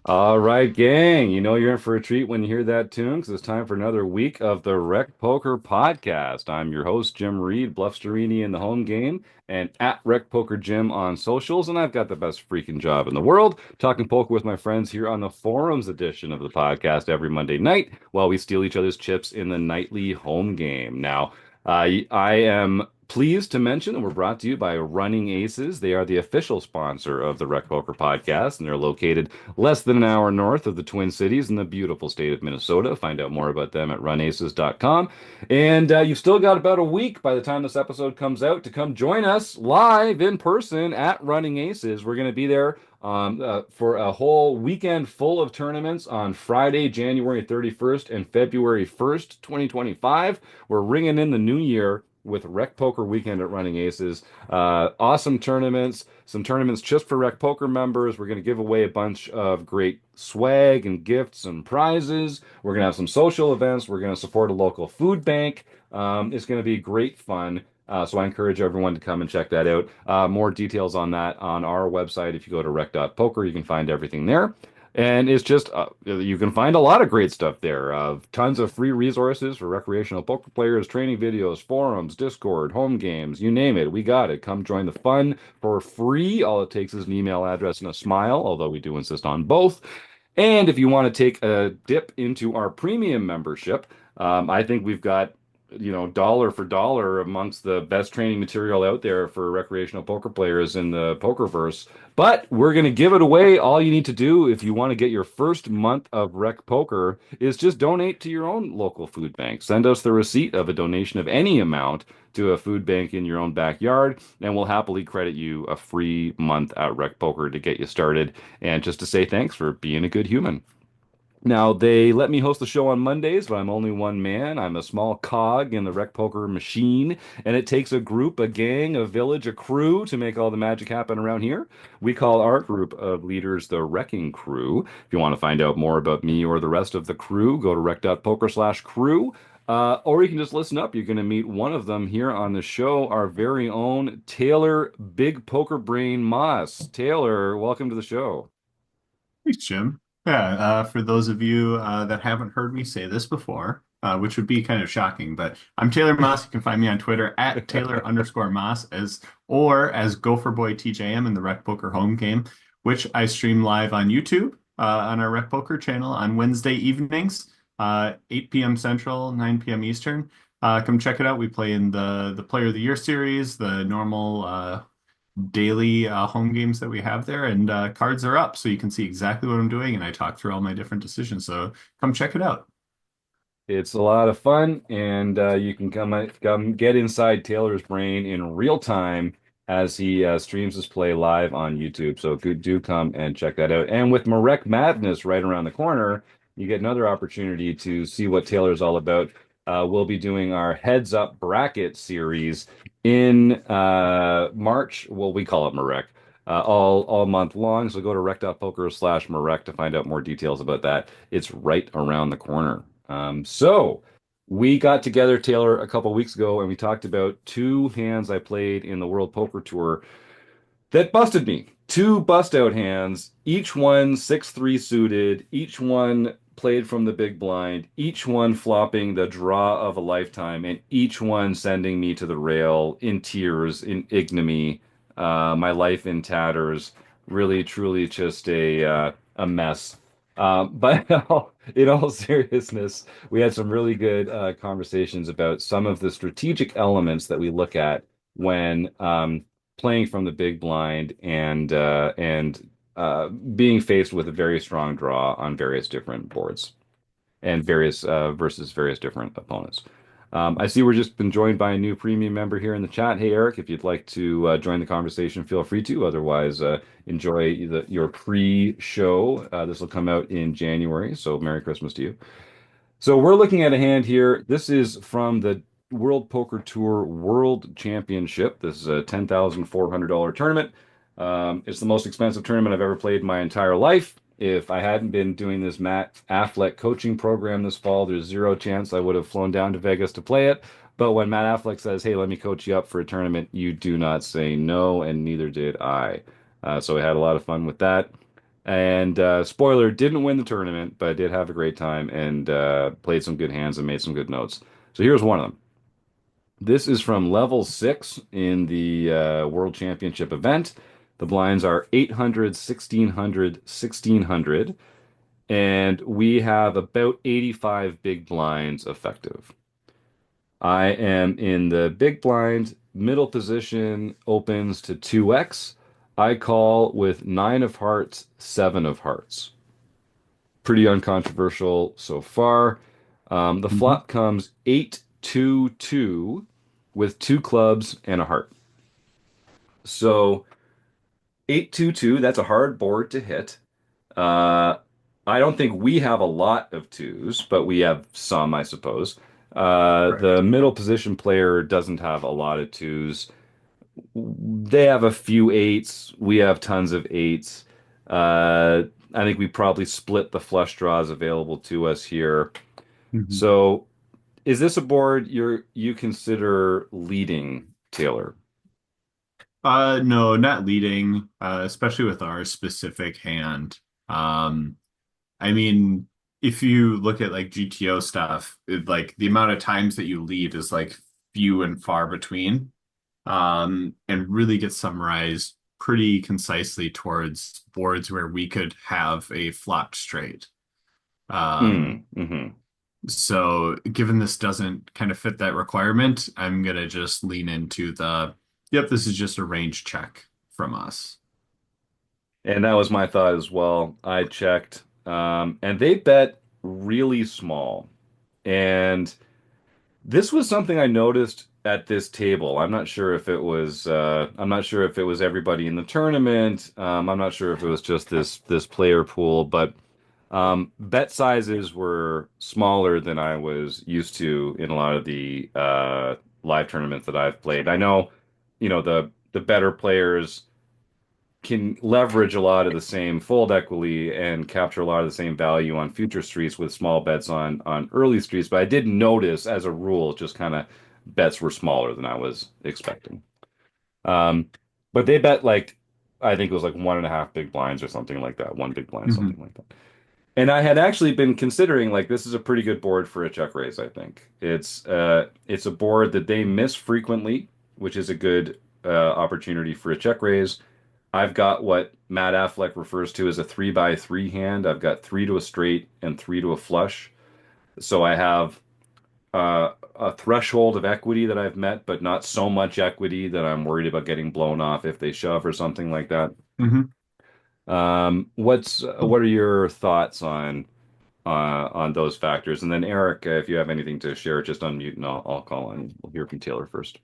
All right, gang. You know you're in for a treat when you hear that tune because it's time for another week of the Rec Poker Podcast. I'm your host, Jim Reid, Bluffsterini in the home game, and at Rec Poker Jim on socials. And I've got the best freaking job in the world, talking poker with my friends here on the forums edition of the podcast every Monday night while we steal each other's chips in the nightly home game. Now, I am pleased to mention that we're brought to you by Running Aces. They are the official sponsor of the Rec Poker Podcast, and they're located less than an hour north of the Twin Cities in the beautiful state of Minnesota. Find out more about them at runaces.com. And you've still got about a week by the time this episode comes out to come join us live in person at Running Aces. We're going to be there for a whole weekend full of tournaments on Friday, January 31st and February 1st, 2025. We're ringing in the new year with Rec Poker Weekend at Running Aces. Awesome tournaments, some tournaments just for Rec Poker members. We're going to give away a bunch of great swag and gifts and prizes. We're going to have some social events. We're going to support a local food bank. It's going to be great fun. So I encourage everyone to come and check that out. More details on that on our website. If you go to rec.poker, you can find everything there. And it's just, you can find a lot of great stuff there. Tons of free resources for recreational poker players, training videos, forums, Discord, home games, you name it. We got it. Come join the fun for free. All it takes is an email address and a smile, although we do insist on both. And if you want to take a dip into our premium membership, I think we've got, dollar for dollar amongst the best training material out there for recreational poker players in the Pokerverse. But we're going to give it away. All you need to do if you want to get your first month of Rec Poker is just donate to your own local food bank. Send us the receipt of a donation of any amount to a food bank in your own backyard, and we'll happily credit you a free month at Rec Poker to get you started and just to say thanks for being a good human. Now, they let me host the show on Mondays, but I'm only one man. I'm a small cog in the Rec Poker machine, and it takes a group, a gang, a village, a crew to make all the magic happen around here. We call our group of leaders the Wrecking Crew. If you want to find out more about me or the rest of the crew, go to rec.poker/crew. Or you can just listen up. You're going to meet one of them here on the show, our very own Taylor Big Poker Brain Maas. Taylor, welcome to the show. Thanks, Jim. Yeah, for those of you that haven't heard me say this before, which would be kind of shocking, but I'm Taylor Maas. You can find me on Twitter at Taylor_Maas as Gopher Boy TJM in the Rec Poker home game, which I stream live on YouTube on our Rec Poker channel on Wednesday evenings, 8 p.m. Central, 9 p.m. Eastern. Come check it out. We play in the Player of the Year series, the normal daily home games that we have there, and cards are up, so you can see exactly what I'm doing, and I talk through all my different decisions. So come check it out. It's a lot of fun, and you can come get inside Taylor's brain in real time as he streams his play live on YouTube. So do come and check that out. And with Marek Madness right around the corner, you get another opportunity to see what Taylor's all about. We'll be doing our Heads Up Bracket series in March. Well, we call it Marek. All month long. So go to rec.poker/Marek to find out more details about that. It's right around the corner. So we got together, Taylor, a couple weeks ago, and we talked about two hands I played in the World Poker Tour that busted me. Two bust out hands, each one 6-3 suited, each one played from the big blind, each one flopping the draw of a lifetime, and each one sending me to the rail in tears, in ignominy, my life in tatters. Really, truly just a mess. But in all seriousness, we had some really good conversations about some of the strategic elements that we look at when playing from the big blind and being faced with a very strong draw on various different boards and various versus various different opponents. I see we're just been joined by a new premium member here in the chat. Hey, Eric, if you'd like to join the conversation, feel free to. Otherwise, enjoy your pre-show. This will come out in January, so Merry Christmas to you. So we're looking at a hand here. This is from the World Poker Tour World Championship. This is a $10,400 tournament. It's the most expensive tournament I've ever played in my entire life. If I hadn't been doing this Matt Affleck coaching program this fall, there's zero chance I would have flown down to Vegas to play it. But when Matt Affleck says, "Hey, let me coach you up for a tournament," you do not say no, and neither did I. So I had a lot of fun with that. And spoiler, didn't win the tournament, but did have a great time and played some good hands and made some good notes. So here's one of them. This is from level 6 in the World Championship event. The blinds are 800, 1600, 1600, and we have about 85 big blinds effective. I am in the big blind, middle position, opens to 2x. I call with 9 of hearts, 7 of hearts. Pretty uncontroversial so far. The Hmm. flop comes 8-2-2 with 2 clubs and a heart. So 8-2-2, that's a hard board to hit. Uh, I don't think we have a lot of twos, but we have some, I suppose. Correct. The middle position player doesn't have a lot of twos. They have a few eights. We have tons of eights. I think we probably split the flush draws available to us here. Hmm. So, is this a board you consider leading, Taylor? No, not leading, especially with our specific hand. Um, I mean, if you look at like GTO stuff, like the amount of times that you lead is like few and far between, and really gets summarized pretty concisely towards boards where we could have a flopped straight. Um, Mm-hmm. so given this doesn't kind of fit that requirement, I'm gonna just lean into yep, this is just a range check from us. And that was my thought as well. I checked, and they bet really small. And this was something I noticed at this table. I'm not sure if it was everybody in the tournament. I'm not sure if it was just this player pool, but bet sizes were smaller than I was used to in a lot of the live tournaments that I've played. I know, the better players can leverage a lot of the same fold equity and capture a lot of the same value on future streets with small bets on early streets. But I did notice, as a rule, just kind of bets were smaller than I was expecting. Um, but they bet like I think it was like 1.5 big blinds or something like that, one big blind, something Hmm. like that. And I had actually been considering like this is a pretty good board for a check raise, I think. It's a board that they miss frequently, which is a good opportunity for a check raise. I've got what Matt Affleck refers to as a 3 by 3 hand. I've got 3 to a straight and 3 to a flush. So I have a threshold of equity that I've met, but not so much equity that I'm worried about getting blown off if they shove or something like that. Hmm. What are your thoughts on those factors? And then Eric, if you have anything to share, just unmute and I'll call on. We'll hear from Taylor first.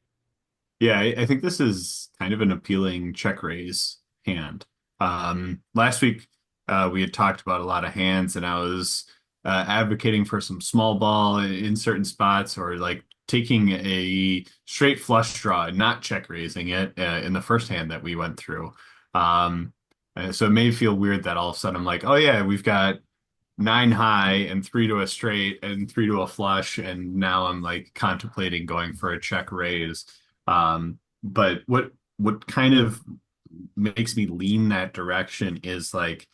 Yeah, I think this is kind of an appealing check raise hand. Last week, we had talked about a lot of hands, and I was advocating for some small ball in certain spots, or like taking a straight flush draw and not check raising it in the first hand that we went through. So it may feel weird that all of a sudden I'm like, oh yeah, we've got nine high and three to a straight and three to a flush, and now I'm like contemplating going for a check raise. But what kind of makes me lean that direction is like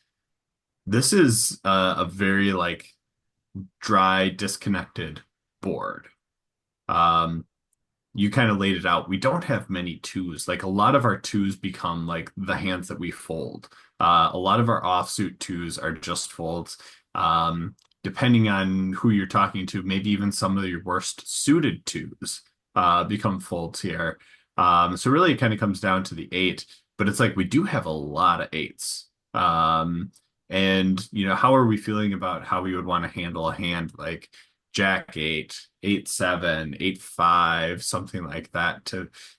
this is a very like dry, disconnected board. Um, you kind of laid it out. We don't have many twos. Like a lot of our twos become like the hands that we fold. A lot of our offsuit twos are just folds. Depending on who you're talking to, maybe even some of your worst suited twos become folds here. So really, it kind of comes down to the eight. But it's like we do have a lot of eights. And how are we feeling about how we would want to handle a hand like Jack eight, 8-7, 8-5, something like that.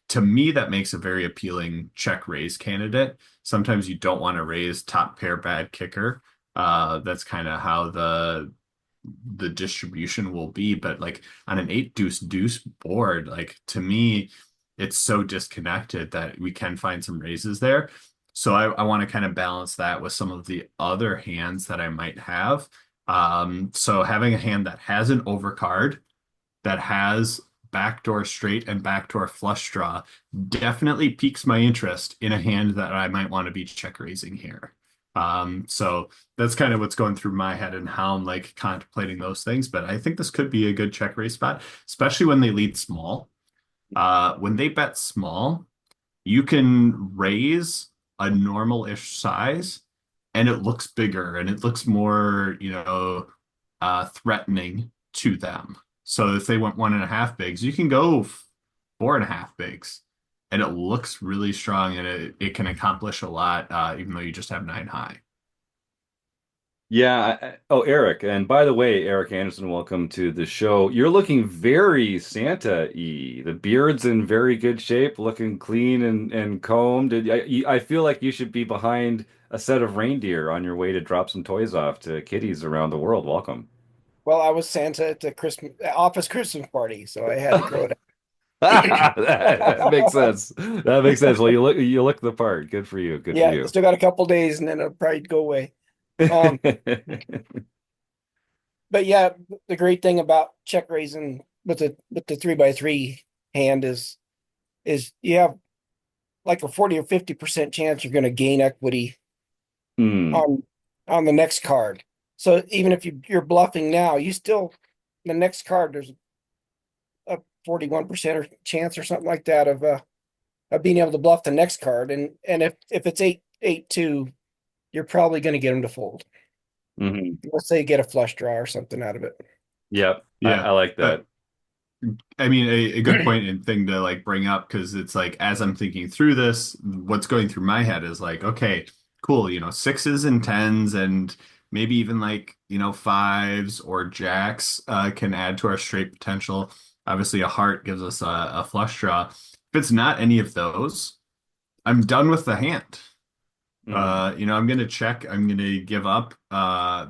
To me, that makes a very appealing check raise candidate. Sometimes you don't want to raise top pair bad kicker. That's kind of how the distribution will be. But like on an eight deuce deuce board, like to me, it's so disconnected that we can find some raises there. So I want to kind of balance that with some of the other hands that I might have. So having a hand that has an overcard, that has backdoor straight and backdoor flush draw definitely piques my interest in a hand that I might want to be check raising here. So that's kind of what's going through my head and how I'm like contemplating those things. But I think this could be a good check raise spot, especially when they lead small. When they bet small, you can raise a normal-ish size and it looks bigger and it looks more, threatening to them. So if they went 1.5 bigs, you can go 4.5 bigs and it looks really strong and it can accomplish a lot, even though you just have 9 high. Yeah. Oh, Eric. And by the way, Eric Anderson, welcome to the show. You're looking very Santa-y. The beard's in very good shape, looking clean and combed. I feel like you should be behind a set of reindeer on your way to drop some toys off to kiddies around the world. Welcome. Well, I was Santa at the Christmas office Christmas party, so I had to grow it That makes out. sense. That makes sense. Well, you look the part. Good for you. Good for Yeah, you. still got a couple days and then it'll probably go away. Um, but yeah, the great thing about check raising with the 3x3 hand is you have like a 40 or 50% chance you're going to gain equity Hmm. on on the next card. So even if you're bluffing now, you still the next card there's a 41% or chance or something like that of being able to bluff the next card. And if it's 8-2, you're probably going to get them to fold. Hmm. Let's say you get a flush draw or something out of it. Yep. I Yeah. like Uh, that. I mean, a good point and thing to like bring up because it's like as I'm thinking through this, what's going through my head is like, okay, cool, sixes and tens and maybe even like, fives or jacks can add to our straight potential. Obviously, a heart gives us a flush draw. If it's not any of those, I'm done with the hand. Hmm. I'm gonna check. I'm gonna give up.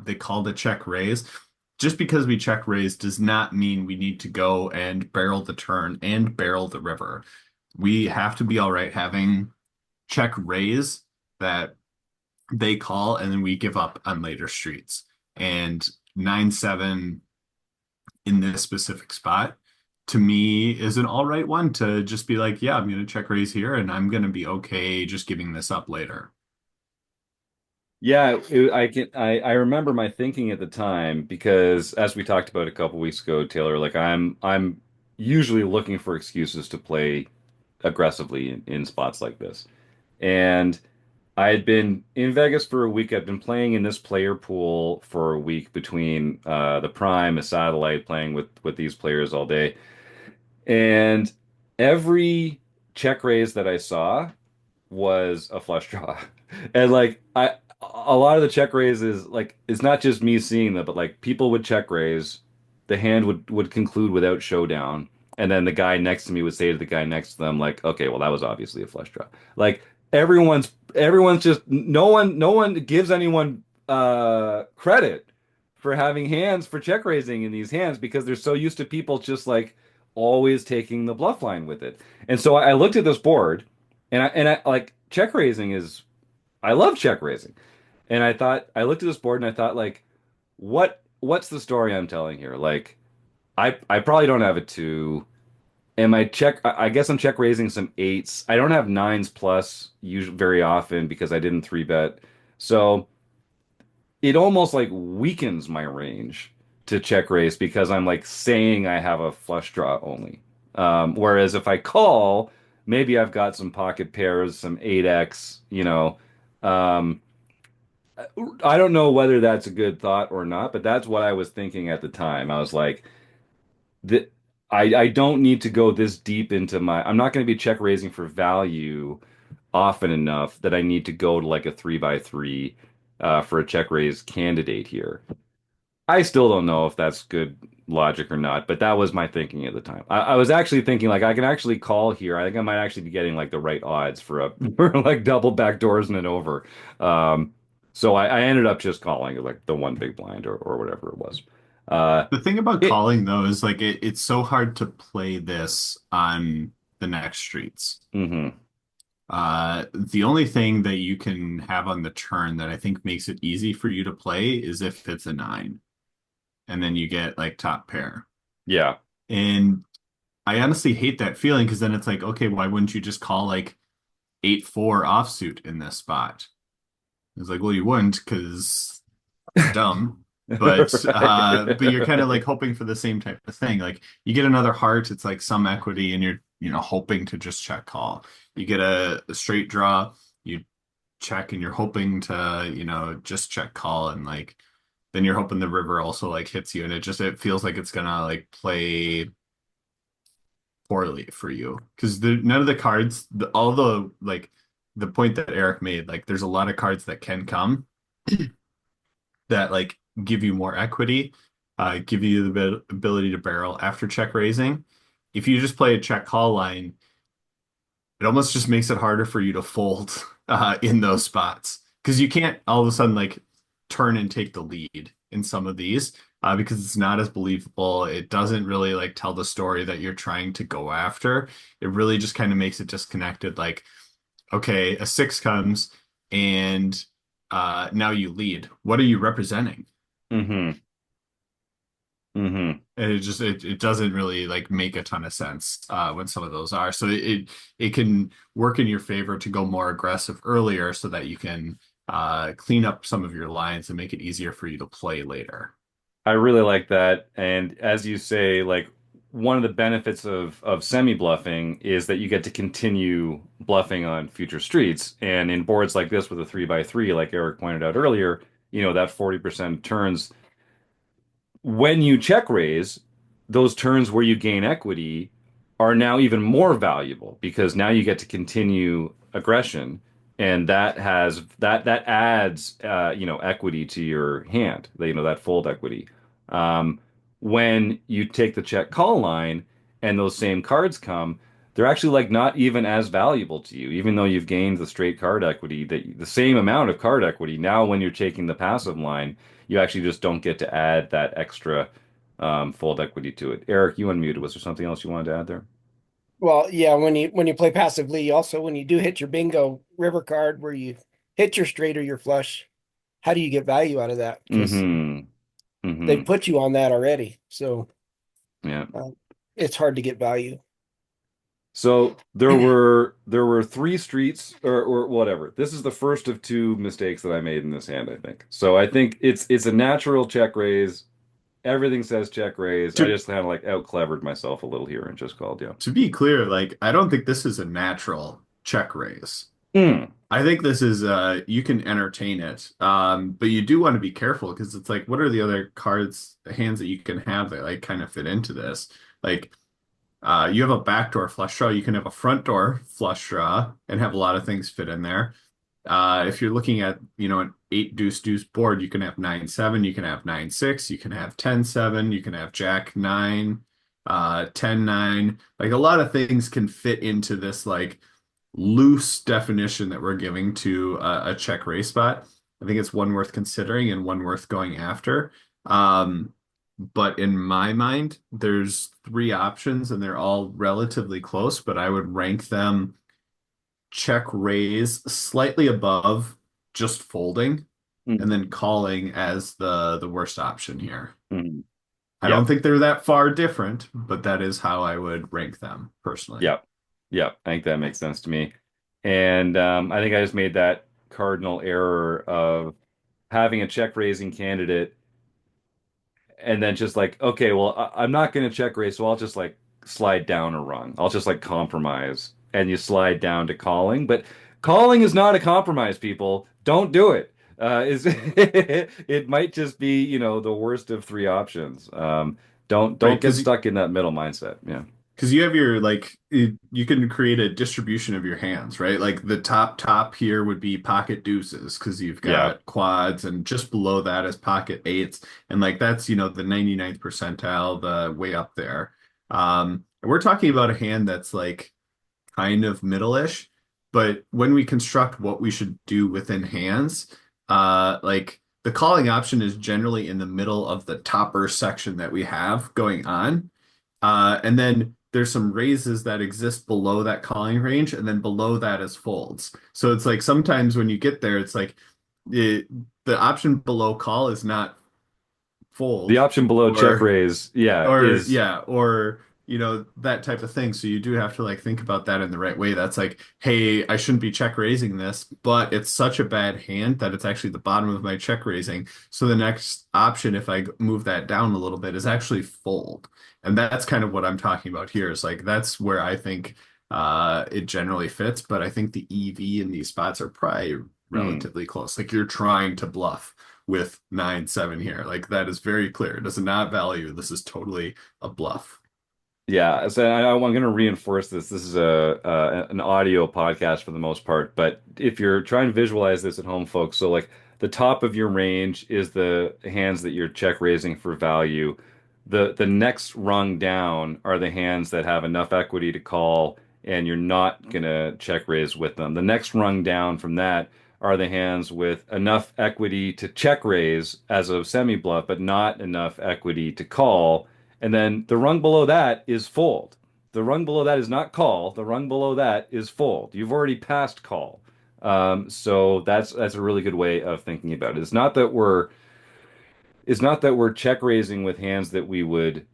They called a check raise. Just because we check raise does not mean we need to go and barrel the turn and barrel the river. We have to be all right having check raise that they call and then we give up on later streets. And 9-7 in this specific spot to me is an all right one to just be like, yeah, I'm gonna check raise here and I'm gonna be okay just giving this up later. Yeah, I remember my thinking at the time because as we talked about a couple weeks ago, Taylor, like I'm usually looking for excuses to play aggressively in spots like this. And I had been in Vegas for a week. I've been playing in this player pool for a week between the Prime, a satellite, playing with these players all day. And every check raise that I saw was a flush draw. And like a lot of the check raises, like it's not just me seeing them, but like people would check raise, the hand would conclude without showdown, and then the guy next to me would say to the guy next to them, like, okay, well that was obviously a flush draw. Like everyone's just no one gives anyone credit for having hands for check raising in these hands because they're so used to people just like always taking the bluff line with it. And so I looked at this board and I like check raising is I love check raising. And I thought I looked at this board and I thought like what's the story I'm telling here? Like I probably don't have a two. Am I check I guess I'm check raising some eights. I don't have nines plus usually very often because I didn't three bet. So it almost like weakens my range to check raise because I'm like saying I have a flush draw only. Whereas if I call, maybe I've got some pocket pairs, some 8x, Um, I don't know whether that's a good thought or not, but that's what I was thinking at the time. I was like, the, I don't need to go this deep into I'm not going to be check raising for value often enough that I need to go to like a 3x3 for a check raise candidate here. I still don't know if that's good logic or not, but that was my thinking at the time. I was actually thinking like I can actually call here. I think I might actually be getting like the right odds for a for like double back doors and an over. Um, so I ended up just calling like the one big blind or whatever it was. Uh, The thing about it calling though is like it's so hard to play this on the next streets. hmm The only thing that you can have on the turn that I think makes it easy for you to play is if it's a nine, and then you get like top pair. yeah. And I honestly hate that feeling because then it's like, okay, why wouldn't you just call like 8-4 offsuit in this spot? It's like, well, you wouldn't because you're dumb. But you're kind of like hoping for the same type of thing. Like you get another heart, it's like some equity, and you're, hoping to just check call. You get a straight draw, you check, and you're hoping to, just check call, and like then you're hoping the river also like hits you, and it feels like it's gonna like play poorly for you because none of the cards, all the like the point that Eric made, like there's a lot of cards that can come that like give you more equity, give you the ability to barrel after check raising. If you just play a check call line, it almost just makes it harder for you to fold in those spots because you can't all of a sudden like turn and take the lead in some of these because it's not as believable. It doesn't really like tell the story that you're trying to go after. It really just kind of makes it disconnected. Like, okay, a six comes and now you lead. What are you representing? Mm-hmm. Mm-hmm. And it doesn't really like make a ton of sense when some of those are. So it can work in your favor to go more aggressive earlier so that you can clean up some of your lines and make it easier for you to play later. I really like that. And as you say, like one of the benefits of semi-bluffing is that you get to continue bluffing on future streets. And in boards like this with a 3x3, like Eric pointed out earlier, that 40% turns when you check raise, those turns where you gain equity are now even more valuable because now you get to continue aggression, and that adds equity to your hand. That fold equity. Um, when you take the check call line and those same cards come, they're actually like not even as valuable to you, even though you've gained the straight card equity, that the same amount of card equity. Now, when you're taking the passive line, you actually just don't get to add that extra fold equity to it. Eric, you unmuted. Was there something else you wanted to add there? Well, yeah, when you play passively, also when you do hit your bingo river card where you hit your straight or your flush, how do you get value out of that? Because Mm-hmm. they Mm-hmm. put you on that already, so Yeah. uh, it's hard to get value. So there were three streets or whatever. This is the first of two mistakes that I made in this hand, I think. So I think it's a natural check raise. Everything says check raise. I To just kind of like out clevered myself a little here and just called, yeah. to be clear, like I don't think this is a natural check raise. Mm. I think this is you can entertain it. But you do want to be careful because it's like what are the other cards, hands that you can have that like kind of fit into this? Like you have a backdoor flush draw, you can have a front door flush draw and have a lot of things fit in there. If you're looking at, an eight deuce deuce board, you can have 9-7, you can have 9-6, you can have 10-7, you can have Jack-9, 10-9. Like a lot of things can fit into this like loose definition that we're giving to a check raise spot. I think it's one worth considering and one worth going after. Um, but in my mind, there's three options and they're all relatively close, but I would rank them check raise slightly above just folding and Mm. then calling as the worst option here. Mm. I don't Yep. think they're that far different, but that is how I would rank them personally. Yep. Yep. I think that makes sense to me. And I think I just made that cardinal error of having a check raising candidate and then just like, okay, well, I'm not going to check raise, so I'll just like slide down a rung. I'll just like compromise, and you slide down to calling. But calling is not a compromise, people. Don't do it. Is it might just be, the worst of three options. Don't Right, get because stuck in that middle mindset. Yeah. you have your like you can create a distribution of your hands, right? Like the top here would be pocket deuces because you've Yeah. got quads, and just below that is pocket eights, and like that's the 99th percentile, the way up there. And we're talking about a hand that's like kind of middle-ish, but when we construct what we should do within hands, like the calling option is generally in the middle of the topper section that we have going on. And then there's some raises that exist below that calling range, and then below that is folds. So it's like sometimes when you get there, it's like the the option below call is not The fold option below check or raise, yeah, or is yeah, or that type of thing. So you do have to like think about that in the right way. That's like, hey, I shouldn't be check raising this, but it's such a bad hand that it's actually the bottom of my check raising. So the next option, if I move that down a little bit, is actually fold. And that's kind of what I'm talking about here. Is like that's where I think it generally fits, but I think the EV in these spots are probably Mm. relatively close. Like you're trying to bluff with 9-7 here. Like that is very clear. It does not value. This is totally a bluff. Yeah, so I'm going to reinforce this. This is a an audio podcast for the most part, but if you're trying to visualize this at home, folks, so like the top of your range is the hands that you're check raising for value. The next rung down are the hands that have enough equity to call, and you're not going to check raise with them. The next rung down from that are the hands with enough equity to check raise as a semi bluff, but not enough equity to call. And then the rung below that is fold. The rung below that is not call. The rung below that is fold. You've already passed call. So that's a really good way of thinking about it. It's not that we're check raising with hands that we would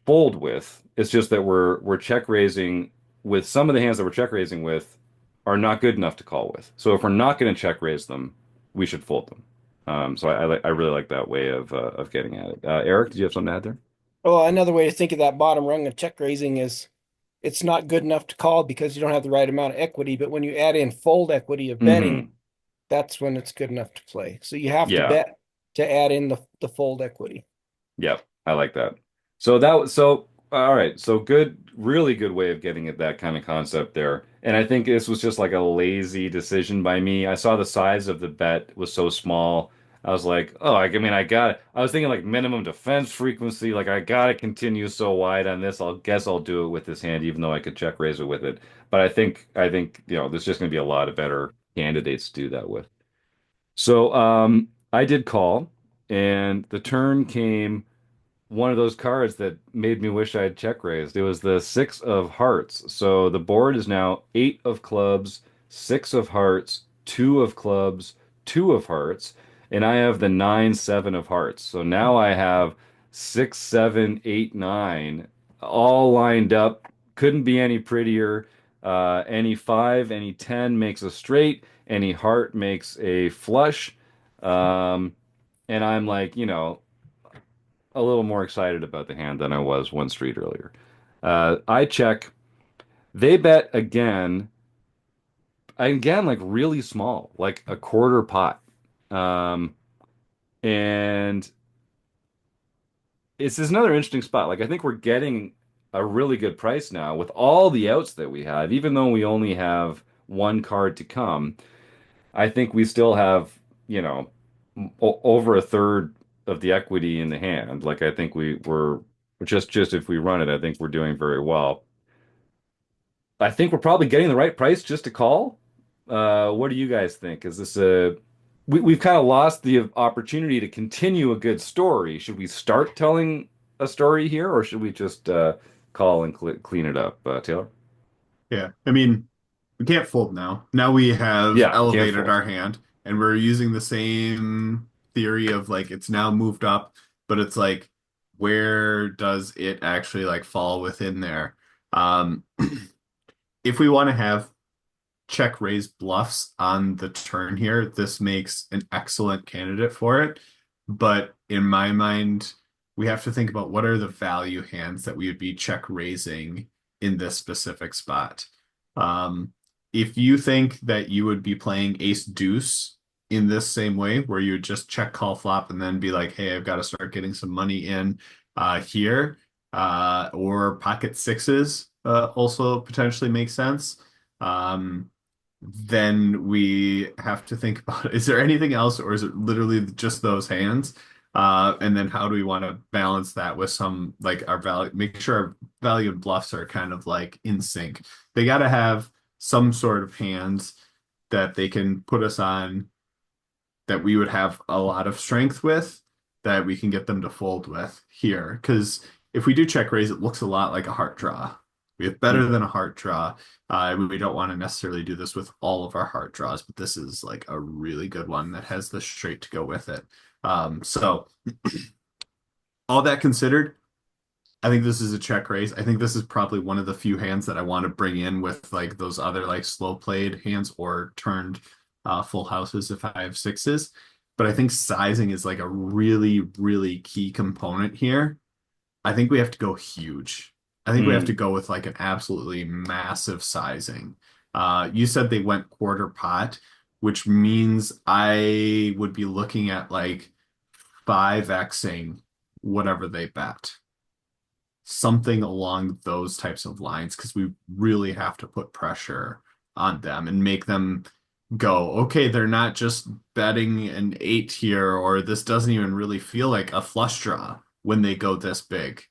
fold with. It's just that we're check raising with some of the hands that we're check raising with are not good enough to call with. So if we're not going to check raise them, we should fold them. So I really like that way of getting at it. Eric, did you have something to add there? Well, another way to think of that bottom rung of check raising is it's not good enough to call because you don't have the right amount of equity. But when you add in fold equity of betting, Hmm. that's when it's good enough to play. So you have to Yeah. bet to add in the fold equity. Yep, I like that. So all right. So good, really good way of getting at that kind of concept there. And I think this was just like a lazy decision by me. I saw the size of the bet was so small. I was like, oh, I mean, I was thinking like minimum defense frequency. Like I gotta continue so wide on this. I'll do it with this hand, even though I could check raise it with it. But I think there's just gonna be a lot of better candidates to do that with. So I did call, and the turn came one of those cards that made me wish I had check raised. It was the six of hearts. So the board is now eight of clubs, six of hearts, two of clubs, two of hearts, and I have the nine, seven of hearts. So now I have six, seven, eight, nine, all lined up. Couldn't be any prettier. Any five, any 10 makes a straight, any heart makes a flush. Um, and I'm like, a little more excited about the hand than I was one street earlier. I check. They bet again, like really small, like a quarter pot. Um, and it's just another interesting spot. Like I think we're getting a really good price now with all the outs that we have, even though we only have one card to come. I think we still have, over a third of the equity in the hand. Like I think we're just if we run it, I think we're doing very well. I think we're probably getting the right price just to call. What do you guys think? Is this we've kind of lost the opportunity to continue a good story. Should we start telling a story here, or should we just call and clean it up, Taylor? Yeah. I mean, we can't fold now. Now we have Yeah, can't elevated fold. our hand and we're using the same theory of like it's now moved up, but it's like where does it actually like fall within there? Um, if we want to have check raise bluffs on the turn here, this makes an excellent candidate for it. But in my mind, we have to think about what are the value hands that we would be check raising in this specific spot. Um, if you think that you would be playing ace deuce in this same way, where you would just check call flop and then be like, hey, I've got to start getting some money in here, or pocket sixes also potentially makes sense. Um, then we have to think about is there anything else or is it literally just those hands? And then how do we want to balance that with some like our value, make sure our value and bluffs are kind of like in sync. They got to have some sort of hands that they can put us on that we would have a lot of strength with that we can get them to fold with here. Because if we do check raise, it looks a lot like a heart draw. We have better than a heart draw. We don't want to necessarily do this with all of our heart draws, but this is like a really good one that has the straight to go with it. So all that considered, I think this is a check raise. I think this is probably one of the few hands that I want to bring in with like those other like slow played hands or turned full houses if I have sixes. But I think sizing is like a really, really key component here. I think we have to go huge. I think we have to Mm, go with like an absolutely massive sizing. You said they went quarter pot, which means I would be looking at like 5xing whatever they bet, something along those types of lines, because we really have to put pressure on them and make them go, okay, they're not just betting an eight here, or this doesn't even really feel like a flush draw when they go this big.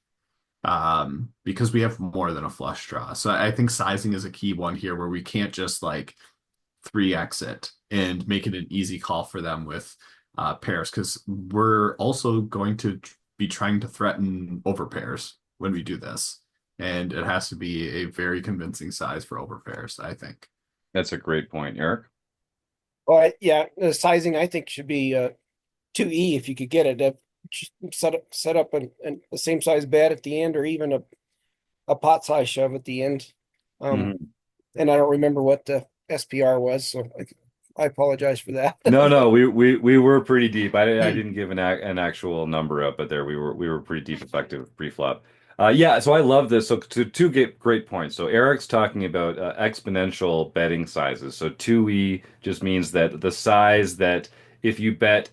Because we have more than a flush draw. So I think sizing is a key one here where we can't just like 3x it and make it an easy call for them with pairs, because we're also going to be trying to threaten over pairs when we do this. And it has to be a very convincing size for over pairs, I think. that's a great point, Eric. Well, yeah, the sizing I think should be 2E if you could get it. Just set up the same size bet at the end, or even a pot size shove at the end. Um, Mhm. and I don't remember what the SPR was, so I apologize for that. No, no, we were pretty deep. I didn't give an actual number up, but there we were pretty deep effective pre-flop. Yeah, so I love this. So two get great points. So Eric's talking about exponential betting sizes. So 2E just means that the size that if you bet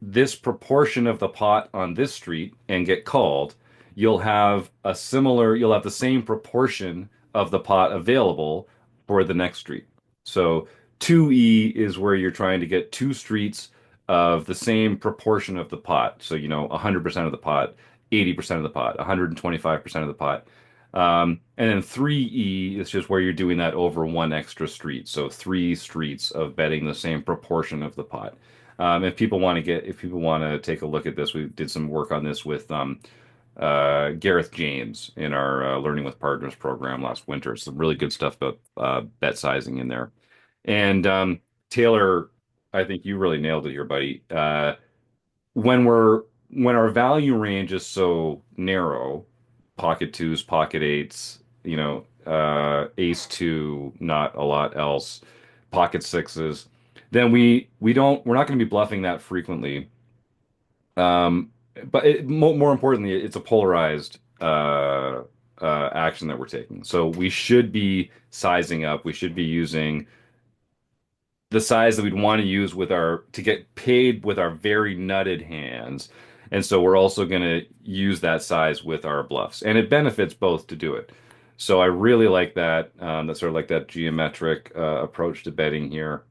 this proportion of the pot on this street and get called, you'll have the same proportion of the pot available for the next street. So 2E is where you're trying to get two streets of the same proportion of the pot. So, 100% of the pot, 80% of the pot, 125% of the pot. And then 3E is just where you're doing that over one extra street. So three streets of betting the same proportion of the pot. If people want to take a look at this, we did some work on this with Gareth James in our Learning with Partners program last winter. Some really good stuff about bet sizing in there. And Taylor, I think you really nailed it here, buddy. When we're when our value range is so narrow, pocket twos, pocket eights, ace two, not a lot else, pocket sixes, then we're not going to be bluffing that frequently. Um, but more importantly, it's a polarized action that we're taking. So we should be sizing up. We should be using the size that we'd want to use with our to get paid with our very nutted hands. And so we're also going to use that size with our bluffs. And it benefits both to do it. So I really like that. That's sort of like that geometric approach to betting here.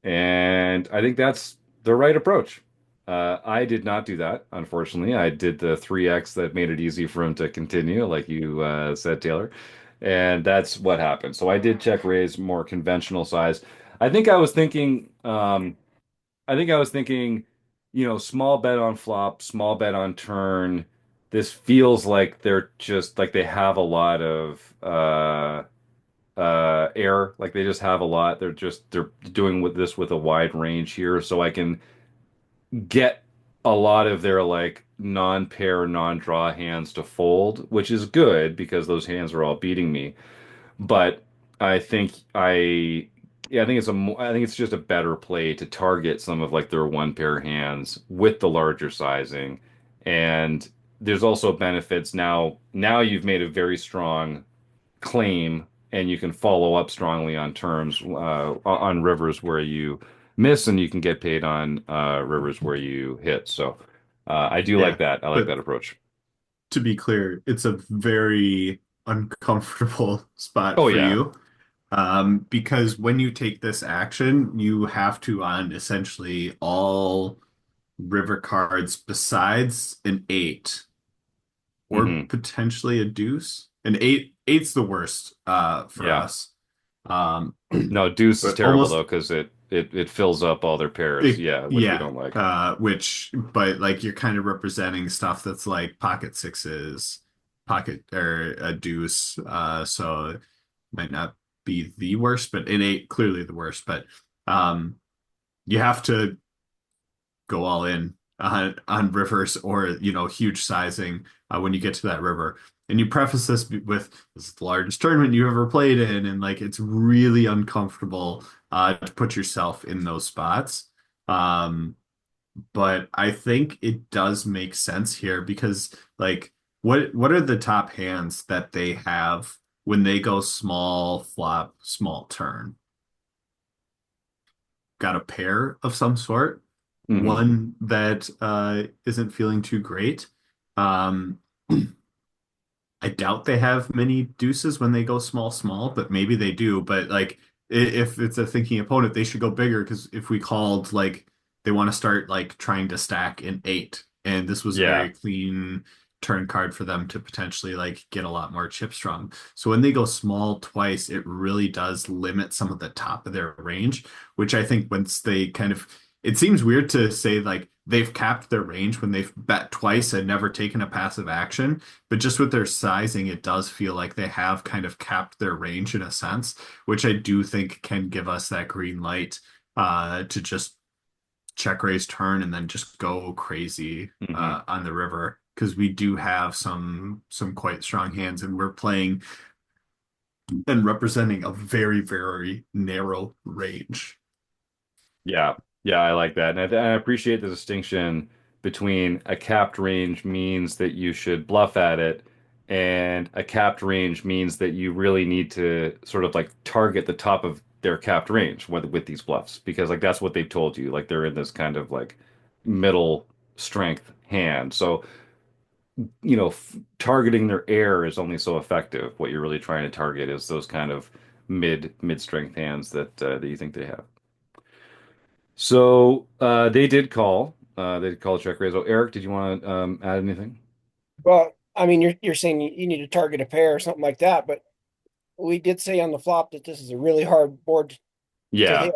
And I think that's the right approach. I did not do that, unfortunately. I did the 3x that made it easy for him to continue, like you said, Taylor. And that's what happened. So I did check raise more conventional size. I think I was thinking, small bet on flop, small bet on turn. This feels like they're just like they have a lot of air, like they just have a lot. They're doing with this with a wide range here, so I can get a lot of their like non-pair, non-draw hands to fold, which is good because those hands are all beating me. But I think yeah, I think it's just a better play to target some of like their one pair hands with the larger sizing. And there's also benefits now. Now you've made a very strong claim and you can follow up strongly on terms on rivers where you miss and you can get paid on rivers where you hit. So I do like Yeah. that. I like But that approach. to be clear, it's a very uncomfortable spot Oh for yeah. you. Because when you take this action, you have to on essentially all river cards besides an eight or Hmm. potentially a deuce. An eight's the worst for Yeah. us. Um, No, deuce is but terrible though almost because it fills up all their pairs. Yeah, which we yeah. don't like. But like you're kind of representing stuff that's like pocket sixes, pocket or a deuce. So it might not be the worst, but it ain't clearly the worst. But um, you have to go all in on rivers or huge sizing when you get to that river. And you preface this with this is the largest tournament you ever played in, and like it's really uncomfortable to put yourself in those spots. Um, but I think it does make sense here because like what are the top hands that they have when they go small flop, small turn? Got a pair of some sort, Hmm. one that isn't feeling too great. Um, I doubt they have many deuces when they go small, small, but maybe they do. But like, if it's a thinking opponent, they should go bigger because if we called like they want to start like trying to stack an eight, and this was a Yeah. very clean turn card for them to potentially like get a lot more chip strong. So when they go small twice, it really does limit some of the top of their range, which I think once they kind of it seems weird to say like they've capped their range when they've bet twice and never taken a passive action. But just with their sizing, it does feel like they have kind of capped their range in a sense, which I do think can give us that green light to just check raise turn and then just go crazy Hmm. on the river because we do have some quite strong hands and we're playing and representing a very, very narrow range. Yeah, yeah, I like that, and I appreciate the distinction between a capped range means that you should bluff at it, and a capped range means that you really need to sort of like target the top of their capped range with these bluffs, because like that's what they've told you, like they're in this kind of like middle strength hand. So, targeting their air is only so effective. What you're really trying to target is those kind of mid strength hands that you think they have. So they did call. They did call a check raise. Oh, Eric, did you want to add anything? Well, I mean, you're saying you need to target a pair or something like that, but we did say on the flop that this is a really hard board to Yeah, hit,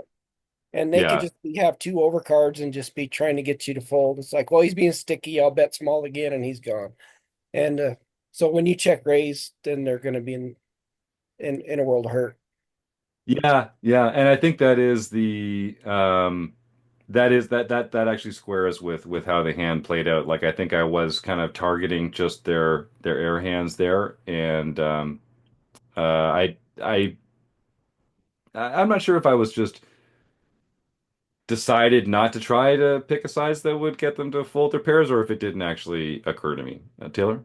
and they could yeah, just have two overcards and just be trying to get you to fold. It's like, well, he's being sticky. I'll bet small again, and he's gone. And so when you check raise, then they're going to be in a world of hurt. yeah. And I think that is the that actually squares with how the hand played out. Like I think I was kind of targeting just their air hands there, and I'm not sure if I was just decided not to try to pick a size that would get them to fold their pairs, or if it didn't actually occur to me. Taylor?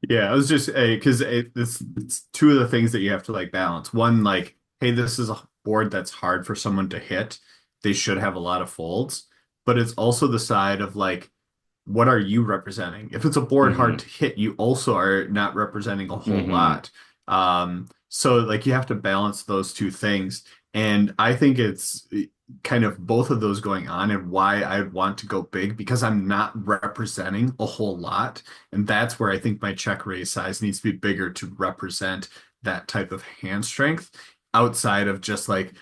Yeah, I was just because it's two of the things that you have to like balance. One, like, hey, this is a board that's hard for someone to hit. They should have a lot of folds, but it's also the side of like, what are you representing? If it's a board hard Hmm. to hit, you also are not representing a whole Hmm. lot. So like you have to balance those two things. And I think it's kind of both of those going on and why I want to go big because I'm not representing a whole lot. And that's where I think my check raise size needs to be bigger to represent that type of hand strength outside of just like,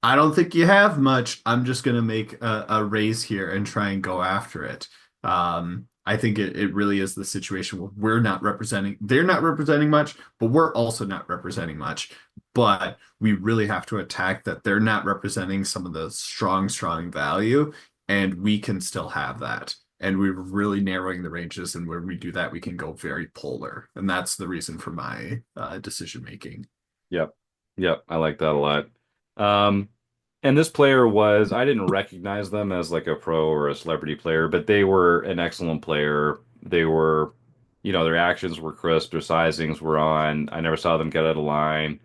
I don't think you have much. I'm just going to make a raise here and try and go after it. I think it really is the situation where we're not representing, they're not representing much, but we're also not representing much. But we really have to attack that they're not representing some of the strong, strong value, and we can still have that. And we're really narrowing the ranges, and when we do that, we can go very polar. And that's the reason for my decision making. Yep. Yep. I like that a lot. Um, and this player I didn't recognize them as like a pro or a celebrity player, but they were an excellent player. They were, their actions were crisp, their sizings were on. I never saw them get out of line.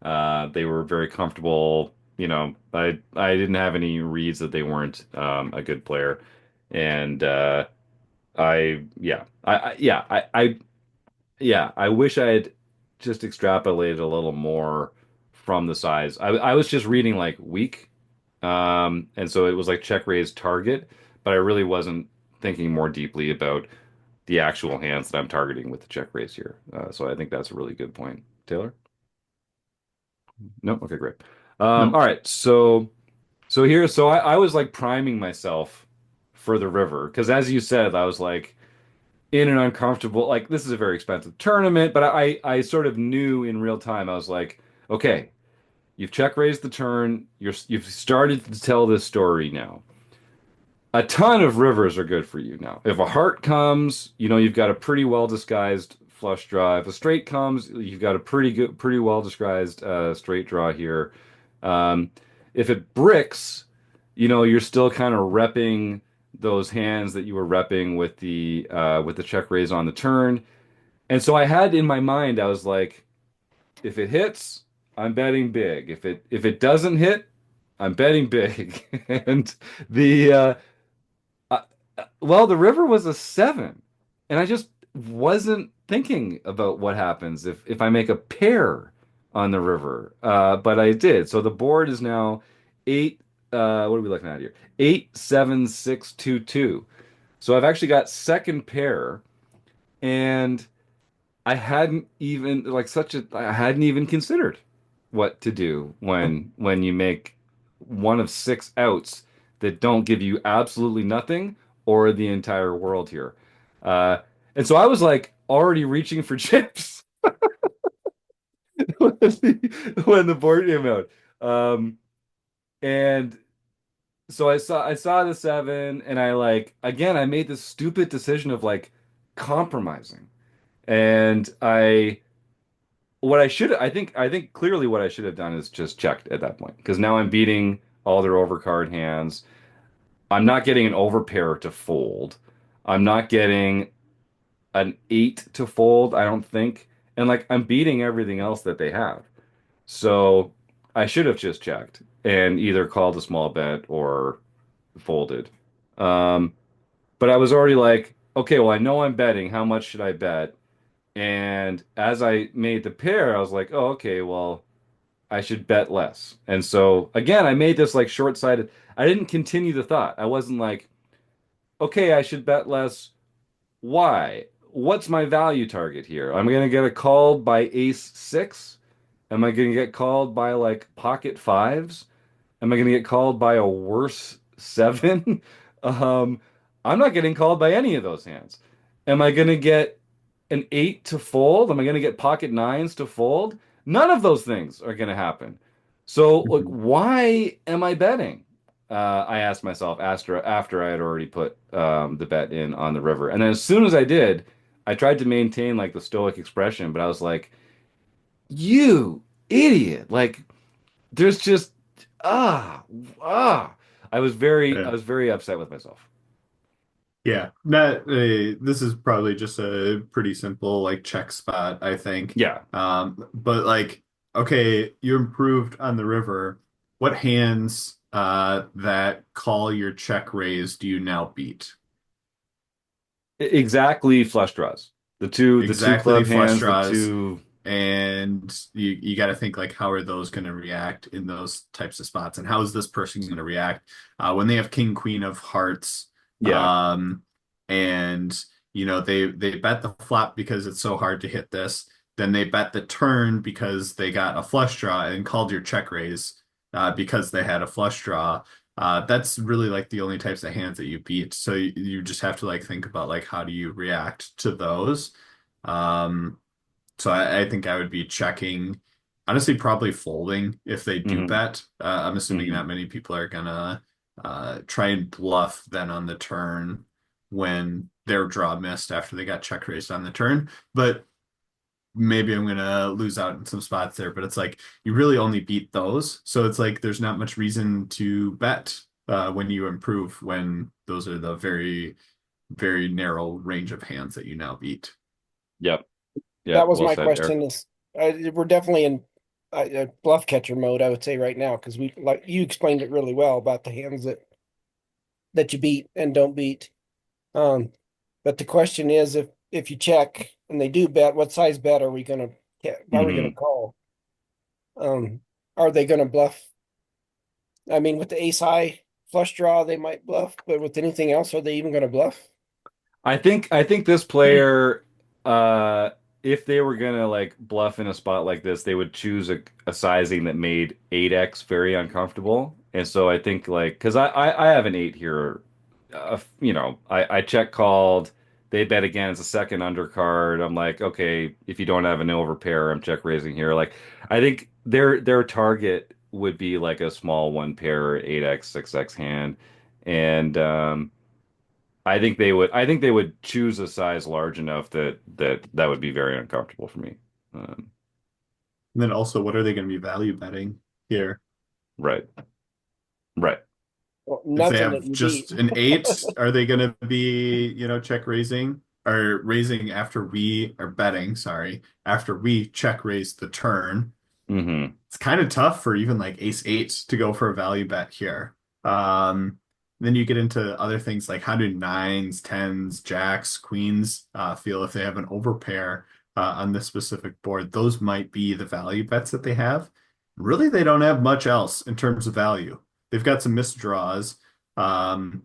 They were very comfortable. I didn't have any reads that they weren't a good player. And I wish I had just extrapolated a little more from the size. I was just reading like weak, and so it was like check raise target, but I really wasn't thinking more deeply about the actual hands that I'm targeting with the check raise here. So I think that's a really good point. Taylor? No? Okay, great. All Nope. right, so I was like priming myself for the river because as you said, I was like in an uncomfortable like this is a very expensive tournament, but I sort of knew in real time. I was like, okay, you've check raised the turn. You've started to tell this story now. A ton of rivers are good for you now. If a heart comes, you've got a pretty well disguised flush draw. If a straight comes, you've got a pretty well disguised straight draw here. Um, if it bricks, you're still kind of repping those hands that you were repping with the check raise on the turn. And so I had in my mind, I was like, if it hits, I'm betting big. If it doesn't hit, I'm betting big. And the uh, well, the river was a seven, and I just wasn't thinking about what happens if I make a pair on the river. But I did. So the board is now eight. What are we looking at here? 8, 7, 6, 2, 2. So I've actually got second pair, and I hadn't even I hadn't even considered what to do when you make one of six outs that don't give you absolutely nothing or the entire world here. Uh, and so I was like already reaching for chips when the board came out. And so I saw the seven, and I like again I made this stupid decision of like compromising. And I think clearly what I should have done is just checked at that point because now I'm beating all their overcard hands. I'm not getting an overpair to fold. I'm not getting an eight to fold, I don't think. And like I'm beating everything else that they have. So I should have just checked and either called a small bet or folded. Um, but I was already like, okay, well, I know I'm betting. How much should I bet? And as I made the pair, I was like, oh, okay, well, I should bet less. And so again, I made this like short-sighted. I didn't continue the thought. I wasn't like, okay, I should bet less. Why? What's my value target here? I'm gonna get a called by ace six? Am I gonna get called by like pocket fives? Am I gonna get called by a worse seven? Um, I'm not getting called by any of those hands. Am I gonna get an eight to fold? Am I going to get pocket nines to fold? None of those things are going to happen. So, like, Mhm. why am I betting? I asked myself after I had already put the bet in on the river, and then as soon as I did, I tried to maintain like the stoic expression, but I was like, "You idiot!" Like, there's just ah ah. I Yeah. was very upset with myself. Yeah, that this is probably just a pretty simple like check spot, I think. Yeah. But like, okay, you improved on the river. What hands that call your check raise do you now beat? Exactly, flush draws. The two Exactly the club flush hands, the draws, two. and you got to think like how are those going to react in those types of spots, and how is this person going to react when they have king queen of hearts, Yeah. um, and they bet the flop because it's so hard to hit this. Then they bet the turn because they got a flush draw and called your check raise because they had a flush draw. That's really like the only types of hands that you beat. So you just have to like think about like how do you react to those. Um, so I think I would be checking, honestly, probably folding if they do Hmm. bet. I'm assuming Hmm. not many people are gonna try and bluff then on the turn when their draw missed after they got check raised on the turn. But maybe I'm gonna lose out in some spots there. But it's like you really only beat those, so it's like there's not much reason to bet when you improve when those are the very, very narrow range of hands that you now beat. Yep. That Yep. was Well my said, Eric. question. Is we're definitely in bluff catcher mode, I would say right now, because we like you explained it really well about the hands that you beat and don't beat. Um, but the question is, if you check and they do bet, what size bet are we gonna Hmm. call? Um, are they gonna bluff? I mean, with the ace high flush draw, they might bluff, but with anything else, are they even gonna bluff? I think this player, uh, if they were gonna like bluff in a spot like this, they would choose a sizing that made 8x very uncomfortable. And so I think like because I have an eight here, I check called. They bet again. It's a second undercard. I'm like, okay, if you don't have an overpair, I'm check raising here. Like, I think their target would be like a small one pair 8x 6x hand, and I think they would choose a size large enough that would be very uncomfortable for me. Um, And then also, what are they going to be value betting here? right, right. Well, If they nothing that have you beat. just an eight, are they going to be, check raising or raising after we are betting, sorry, after we check raise the turn? Hmm. It's kind of tough for even like ace eight to go for a value bet here. Um, then you get into other things like how do nines, tens, jacks, queens feel if they have an overpair on this specific board. Those might be the value bets that they have. Really, they don't have much else in terms of value. They've got some missed draws, um,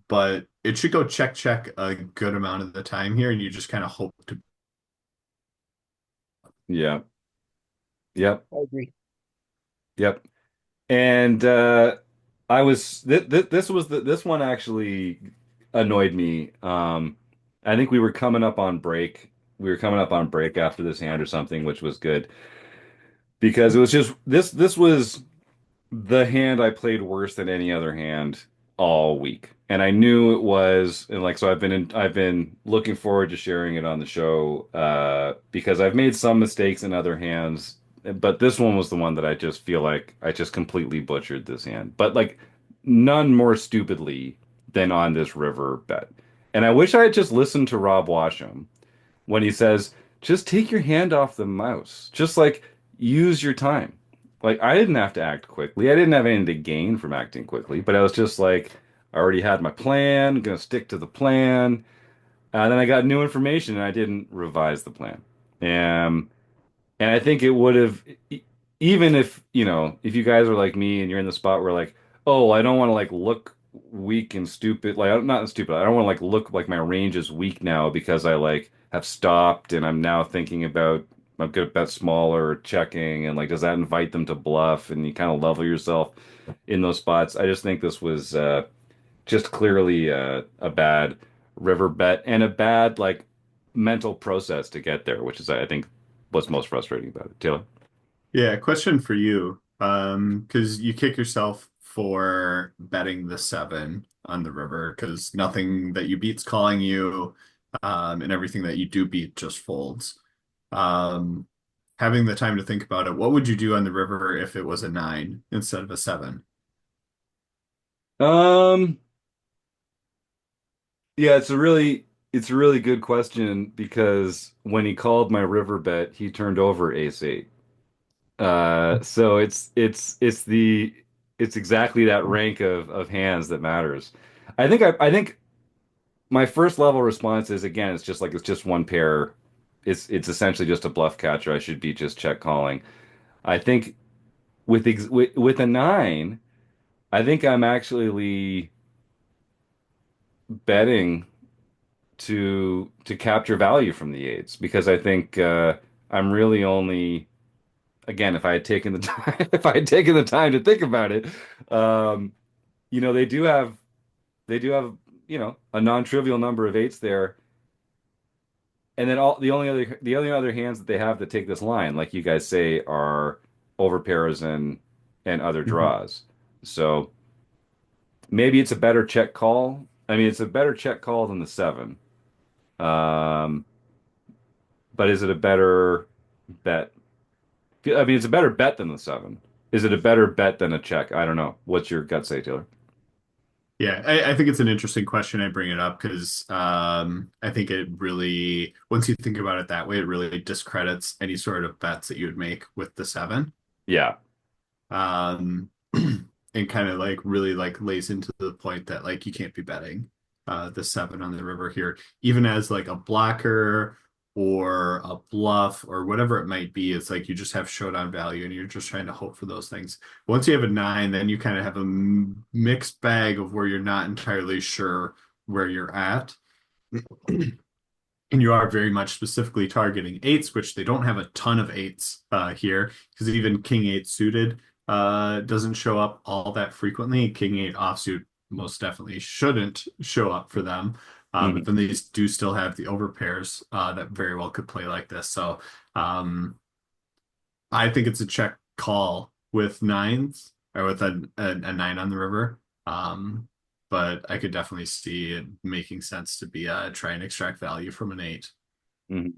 but it should go check check a good amount of the time here, and you just kind of hope to. Yeah. Yep. I agree. Yep. And I was this was this one actually annoyed me. I think we were coming up on break. We were coming up on break after this hand or something, which was good because it was just this was the hand I played worse than any other hand all week. And I knew it was, and like so I've been looking forward to sharing it on the show because I've made some mistakes in other hands, but this one was the one that I just feel like I just completely butchered this hand. But like none more stupidly than on this river bet. And I wish I had just listened to Rob Washam when he says, just take your hand off the mouse. Just like use your time. Like I didn't have to act quickly. I didn't have anything to gain from acting quickly, but I was just like, I already had my plan, gonna stick to the plan. And then I got new information and I didn't revise the plan. Um, and I think it would have, even if, if you guys are like me and you're in the spot where like, oh, I don't want to like look weak and stupid. Like, not stupid. I don't want to like look like my range is weak now because I like have stopped and I'm now thinking about I'm good at bet smaller checking and like, does that invite them to bluff? And you kind of level yourself in those spots. I just think this was just clearly a bad river bet and a bad like mental process to get there, which is I think what's most frustrating about it. Taylor? Yeah, question for you. Because you kick yourself for betting the seven on the river because nothing that you beat's calling you, and everything that you do beat just folds. Um, Having the time to think about it, what would you do on the river if it was a nine instead of a seven? Um, yeah, it's a really good question because when he called my river bet, he turned over ace eight. So it's exactly that rank of hands that matters. I think my first level response is again, it's just one pair. It's essentially just a bluff catcher. I should be just check calling. I think with a nine, I think I'm actually betting to capture value from the eights because I think I'm really only again if I had taken the time if I had taken the time to think about it, um, they do have a non-trivial number of eights there, and then the only other hands that they have that take this line, like you guys say, are over pairs and other Mhm. draws. So maybe it's a better check call. I mean, it's a better check call than the seven. Um, but is it a better bet? I mean, it's a better bet than the seven. Is it a better bet than a check? I don't know. What's your gut say, Taylor? Yeah, I think it's an interesting question. I bring it up because I think it really, once you think about it that way, it really discredits any sort of bets that you would make with the seven. Yeah. um and kind of like really like lays into the point that like you can't be betting the seven on the river here even as like a blocker or a bluff or whatever it might be. It's like you just have showdown value and you're just trying to hope for those things. Once you have a nine, then you kind of have a mixed bag of where you're not entirely sure where you're at. And you are very much specifically targeting eights, which they don't have a ton of eights here, because even king eight suited doesn't show up all that frequently. King eight offsuit most definitely shouldn't show up for them. But Hmm. then these do still have the overpairs that very well could play like this. So um, I think it's a check call with nines or with a nine on the river. but I could definitely see it making sense to be try and extract value from an 8. Mhm.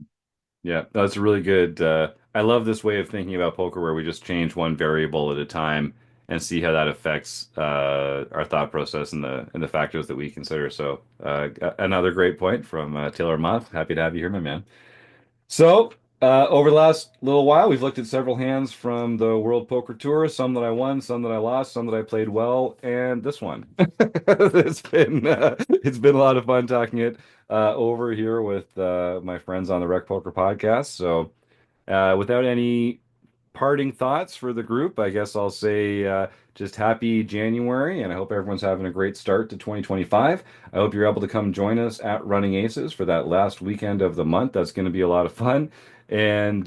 Yeah, that's really good. I love this way of thinking about poker where we just change one variable at a time and see how that affects our thought process and the factors that we consider. So, another great point from Taylor Maas. Happy to have you here, my man. So, over the last little while, we've looked at several hands from the World Poker Tour, some that I won, some that I lost, some that I played well, and this one. It's been a lot of fun talking it over here with my friends on the Rec Poker podcast. So, without any parting thoughts for the group, I guess I'll say just happy January, and I hope everyone's having a great start to 2025. I hope you're able to come join us at Running Aces for that last weekend of the month. That's going to be a lot of fun. And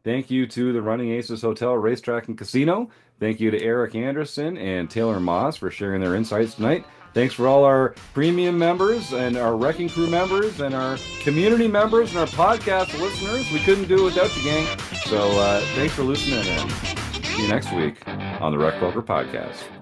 thank you to the Running Aces Hotel, Racetrack, and Casino. Thank you to Eric Anderson and Taylor Maas for sharing their insights tonight. Thanks for all our premium members and our Wrecking Crew members and our community members and our podcast listeners. We couldn't do it without you, gang. So thanks for listening and see you next week on the Rec Poker Podcast.